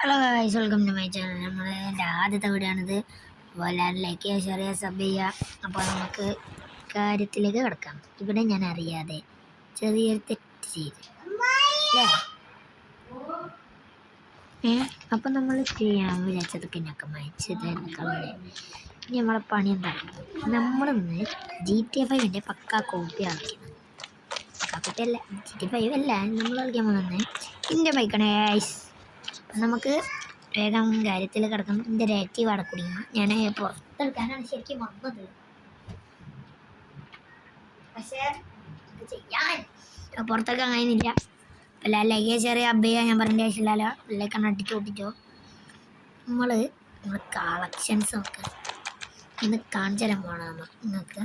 Hello guys, welcome to my channel. നമ്മുടെ എൻ്റെ ആദ്യത്തെ വീഡിയോ ആണിത്. അപ്പോൾ എല്ലാവരും ലൈക്ക് ചെയ്യുക, ഷെയർ ചെയ്യുക, സബ് ചെയ്യുക. അപ്പോൾ നമുക്ക് കാര്യത്തിലേക്ക് കിടക്കാം. ഇവിടെ ഞാൻ അറിയാതെ ചെറിയൊരു തെറ്റ് ചെയ്തു അല്ലേ. അപ്പം നമ്മൾ ചെയ്യാൻ വിചാരിച്ചതൊക്കെ ഞങ്ങൾക്ക് മയച്ചത് കളഞ്ഞ് ഇനി നമ്മളെ പണി എന്താണ്? നമ്മളിന്ന് GTA 5 പക്കാ കോപ്പി കളിക്കുന്നത്. പക്കാ കോപ്പി അല്ല, GTA 5 അല്ല നമ്മൾ കളിക്കാൻ പോകുന്നത് എൻ്റെ ബൈക്കാണ് ഗൈസ്. നമുക്ക് വേഗം കാര്യത്തിൽ കിടക്കണം. എൻ്റെ രേറ്റീവ് അടക്കൂടി ഞാൻ പുറത്തെടുക്കാനാണ് ശരിക്കും വന്നത്, പക്ഷേ ചെയ്യാൻ പുറത്തെടുക്കാൻ കഴിയുന്നില്ല. എല്ലാ ലൈക്ക് ചെറിയ അബ്ബയ്യ ഞാൻ പറഞ്ഞ ആവശ്യമില്ലല്ലോ, ലൈക്ക് അടിച്ചു ഓട്ടിച്ചോ. നമ്മൾ കളക്ഷൻസ് നോക്കുക ഇന്ന് കാണിച്ചു തരാൻ പോകണം നിങ്ങൾക്ക്.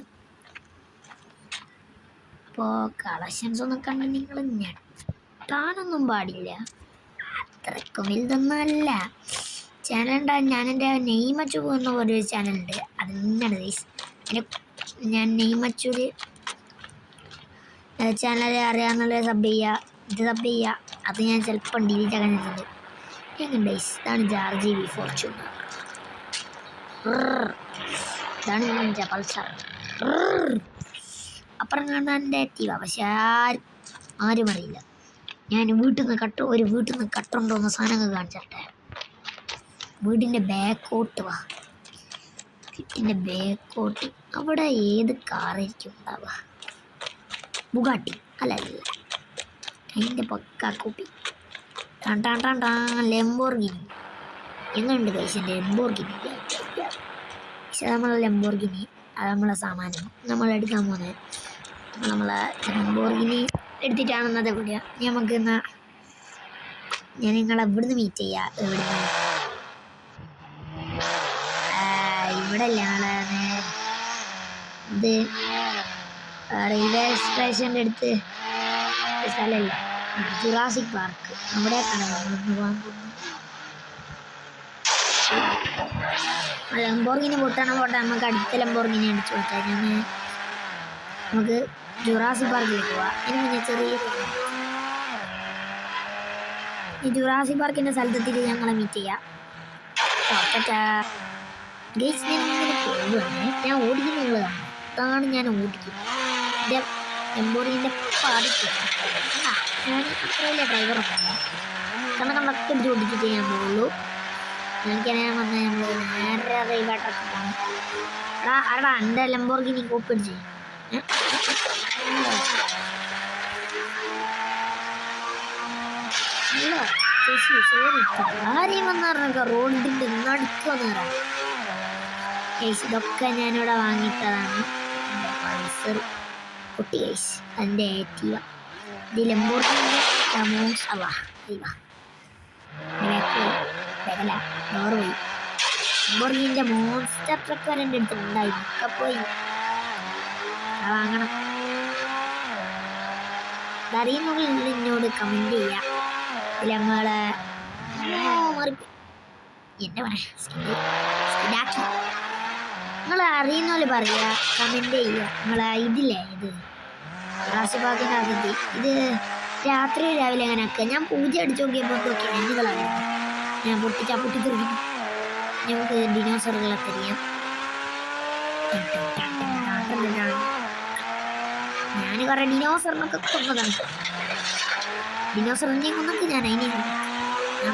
അപ്പോൾ കളക്ഷൻസ് ഒന്നും കണ്ട് നിങ്ങൾ ഞെട്ടാനൊന്നും പാടില്ല, അത്രയ്ക്കും വലുതൊന്നുമല്ല. ചാനലുണ്ടാകും. ഞാൻ എൻ്റെ നെയ്മച്ചു പോകുന്ന ഒരു ചാനലുണ്ട്, അത് തന്നെയാണ് ഗൈസ്. ഞാൻ നെയ്മച്ചൂര് ചാനൽ അറിയാമെന്നുള്ള സബ് ചെയ്യുക, ഇത് സബ് ചെയ്യുക. അത് ഞാൻ ചിലപ്പം ഡിലീറ്റ് ആക്കാൻ വെച്ചിട്ടുണ്ട്. എങ്ങനെ ഗൈസ്, ഇതാണ് ജാർജി വി ഫോർച്യൂണർ, ഇതാണ് എൻ്റെ പൾസർ. അപ്പുറം കാണാൻ എൻ്റെ ആക്റ്റീവ, പക്ഷെ ആരും അറിയില്ല. ഞാൻ വീട്ടിൽ നിന്ന് കട്ടുണ്ടോന്ന സാധനങ്ങൾ കാണിച്ചിട്ടെ. വീടിൻ്റെ ബാക്കോട്ട് വാ, വീട്ടിൻ്റെ ബാക്കോട്ട് അവിടെ ഏത് കാറായിരിക്കും ഉണ്ടാവുക? ബുഗാട്ടി അല്ലല്ല, അതിൻ്റെ പക്കാ കോപ്പി. ലെംബോർഗിനി. എങ്ങനെയുണ്ട് കഴിച്ച ലെംബോർഗിനി? പക്ഷെ നമ്മളെ ലെംബോർഗിനി അത് നമ്മളെ സാമാനം നമ്മൾ എടുക്കാൻ പോകുന്നത്. നമ്മളെ ലെംബോർഗിനി എടുത്തിട്ടാണെന്നത് എവിടെയാണ് നമുക്ക് എന്നാൽ ഞാൻ നിങ്ങളെ എവിടുന്ന് മീറ്റ് ചെയ്യാം. ഇവിടെ അല്ല, ഇത് റെയിൽവേ സ്റ്റേഷൻ്റെ അടുത്ത് സ്ഥലമല്ല, ജുറാസിക് പാർക്ക്, അവിടെയൊക്കെയാണ് നമ്മളൊന്ന് പോകാൻ പോകുന്നത്. ലംബോർഗിനി പോട്ടെ, നമുക്ക് അടുത്ത ലംബോർഗിനി അടിച്ചു വെച്ചാൽ നമുക്ക് ജുറാസിക് പാർക്കിലേക്ക് പോവാം. അതിന് മുന്നേ ഈ ജുറാസിക് പാർക്കിൻ്റെ സ്ഥലത്തെത്തിയിട്ട് ഞങ്ങളെ മീറ്റ് ചെയ്യാം. ഗൈസ്, ഞാൻ ഇങ്ങനെ പോവുകയാണ്, ഞാൻ ഓടിക്കുന്നുള്ളതാണ്. അതാണ് ഞാൻ ഓടിക്കുന്നത്. എൻ്റെ ലെംബോർഗിനിൻ്റെ ഞാൻ അത്ര വലിയ ഡ്രൈവറൊന്നുമല്ല, കാരണം നമ്മളൊക്കെ ഇത് ഓടിച്ചിട്ട് ഞാൻ പോകുള്ളൂ. എനിക്കറിയാൻ വന്നാൽ നമ്മൾ നേരെ റെയിൽവേ ട്രാക്ക് പോകണം. അടാ എൻ്റെ ലെംബോർഗിനി കോപ്പി അടിച്ച് സോറി, ആരെയും വന്നറിഞ്ഞ റോഡിൻ്റെ നടുക്ക് വന്നേറാം. ഗൈസ്, ഇതൊക്കെ ഞാനിവിടെ വാങ്ങിയിട്ടതാണ്. എൻ്റെ പൾസർ കുട്ടി ഗൈസ്, എൻ്റെ ആക്റ്റീവ. ഇത് ലെംബോർഗിനിൻ്റെ ഡോറ് പോയി. ലെംബോർഗിനിൻ്റെ മോൺസ്റ്റർ ട്രക്ക് വരെ എൻ്റെ അടുത്ത് ഉണ്ടായിരുന്നു, ഒക്കെ പോയി. വാങ്ങണം. അറിയുന്നവരിൽ എന്നോട് കമൻറ്റ് ചെയ്യാം. ഇതിൽ നമ്മളെ എന്താ പറയാ, നിങ്ങൾ അറിയുന്ന പോലെ പറയുക, കമൻറ്റ് ചെയ്യുക. നിങ്ങളെ ഇതില്ലേ, ഇത് റാസിബാഗിൻ്റെ അകത്ത് ഇത് രാത്രി രാവിലെ അങ്ങനെ ആക്കുക. ഞാൻ പൂജ അടിച്ചു നോക്കിയപ്പോൾ ക്യാനുകളാണ് ഞാൻ പൊട്ടിത്തെറിക്കും. നമുക്ക് ഡിനോസറുകളെ തരികയും ഞാൻ കുറേ ഡിനോസറിനൊക്കെ കൊന്നതാണ്. ഡിനോസറിനെ കൊന്നൊക്കെ ഞാൻ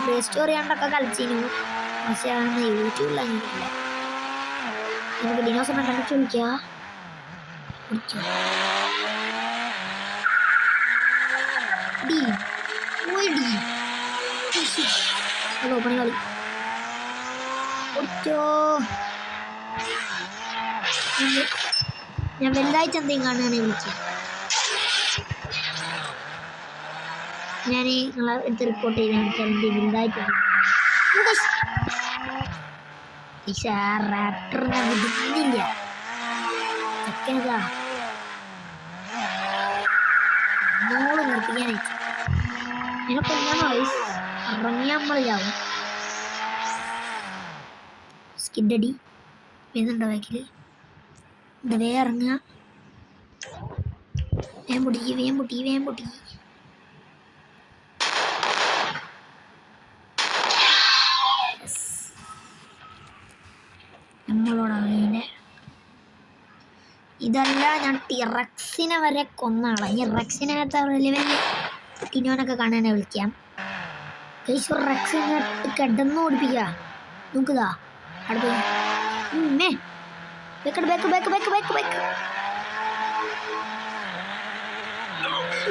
പ്ലേ സ്റ്റോർ ചെയ്യാണ്ടൊക്കെ കളിച്ചിരുന്നു, പക്ഷെ അതൊന്നും യൂട്യൂബിലൊന്നുമില്ല. നമുക്ക് ഡിനോസറിനെ കണ്ടിട്ട് വിളിക്കാം. ഹലോ പണികളി ഞാൻ വലുതായിട്ട് എന്തെങ്കിലും കാണുകയാണെങ്കിൽ വിളിക്കാം. ഞാൻ നിങ്ങളെ എടുത്ത് റിപ്പോർട്ട് ചെയ്താൽ വലുതായിട്ട് റാപ്റ്ററിനെ വിടുന്നില്ല. ചെക്കനതാ മോള് നിർത്തിക്കാനായിട്ട് നിനക്ക് ഇറങ്ങിയാൽ നമ്മളിലാവും. സ്കിഡടി വരുന്നുണ്ടോ ബാക്കിൽ? ഇത് വേ ഇറങ്ങുക, വേം പൊട്ടി. നമ്മളോടാണ് ഇതിൻ്റെ ഇതല്ല. ഞാൻ ടിറക്സിനെ വരെ കൊന്നാളാ. ഇനി റെക്സിനകത്ത് ലെവലിൽ ടിനോനൊക്കെ കാണാനെ വിളിക്കാം. റെക്സിനെ കിടന്ന് ഓടിപ്പിക്കുക. നോക്കുതാ അവിടെ പോയി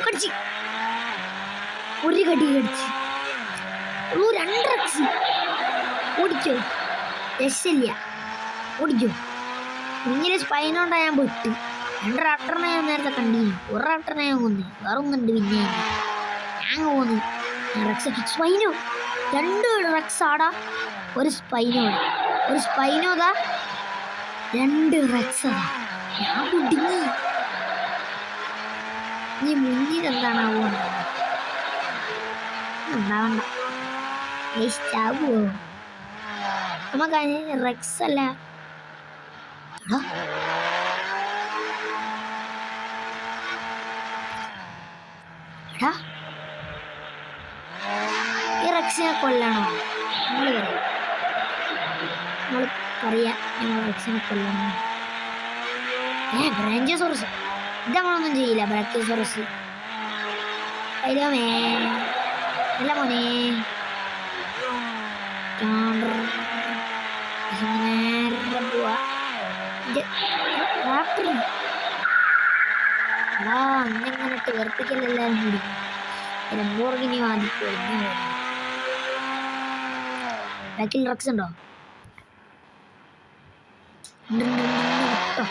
കടിച്ച് ഒരു കടി കടിച്ച് 2 റെക്സ് ഓടിക്കോ. രക്ഷയില്ല, ഓടിക്കോ. കുഞ്ഞിലെ സ്പൈനോണ്ടാ ഞാൻ വിട്ട്. 2 റാപ്റ്ററിനെ ഞാൻ നേരത്തെ കണ്ടീനി. 1 റാപ്റ്ററിനെ ഞാൻ കൊന്നു. വേറെ ഒന്നുണ്ട് പിന്നെ ഞാൻ പോന്നു. സ്പൈനോ 2 റെക്സ് ആടാ. ഒരു സ്പൈനോതാ 2 റെക്സ്. ഞാൻ കുടുങ്ങി. നീ മുന്നിൽ എന്താണാവോ ഉണ്ടാവണ്ട. വേസ്റ്റാവോ നമുക്ക് റെക്സ് അല്ല. ഈ റെക്സിനെ കൊല്ലണോ? നമ്മൾ പറയാ ഞങ്ങൾ റെക്സിനെ കൊല്ലണം. ബ്രാഞ്ചോസോറസ് ഇത് നമ്മളൊന്നും ചെയ്യില്ല. ബ്രാക്കിയോസോറസ് അല്ല മോനെ. പോവാ അന്നെങ്ങനിട്ട് വെറുപ്പിക്കലെല്ലാരും കൂടി ലംബോർഗിനി വാദിക്കും. ബാക്കിൽ റെക്സ് ഉണ്ടോ? കേട്ടോ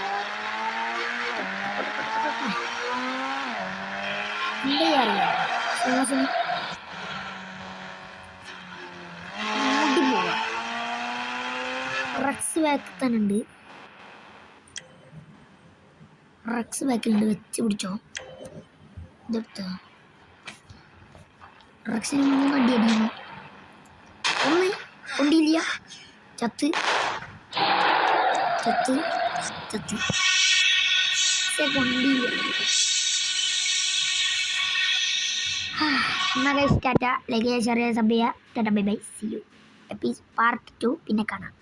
റെക്സ് ബാക്കിൽ തന്നെ ഉണ്ട്. റെക്സ് ബാക്കിലുണ്ട്. വെച്ച് പിടിച്ചോ. ഇതെടുത്തോ. റെക്സിന് 3 അടി അടിക്കണം. 1 കൊണ്ടില്ല. ചത്ത് കൊണ്ടില്ല. എന്നാ ഗൈസ് ടാറ്റ. ലൈക്ക് ചെയ്യുക, ഷെയർ ചെയ്യുക, സബ് ചെയ്യുക. Tata bye bye. See you. Part 2 പിന്നെ കാണാം.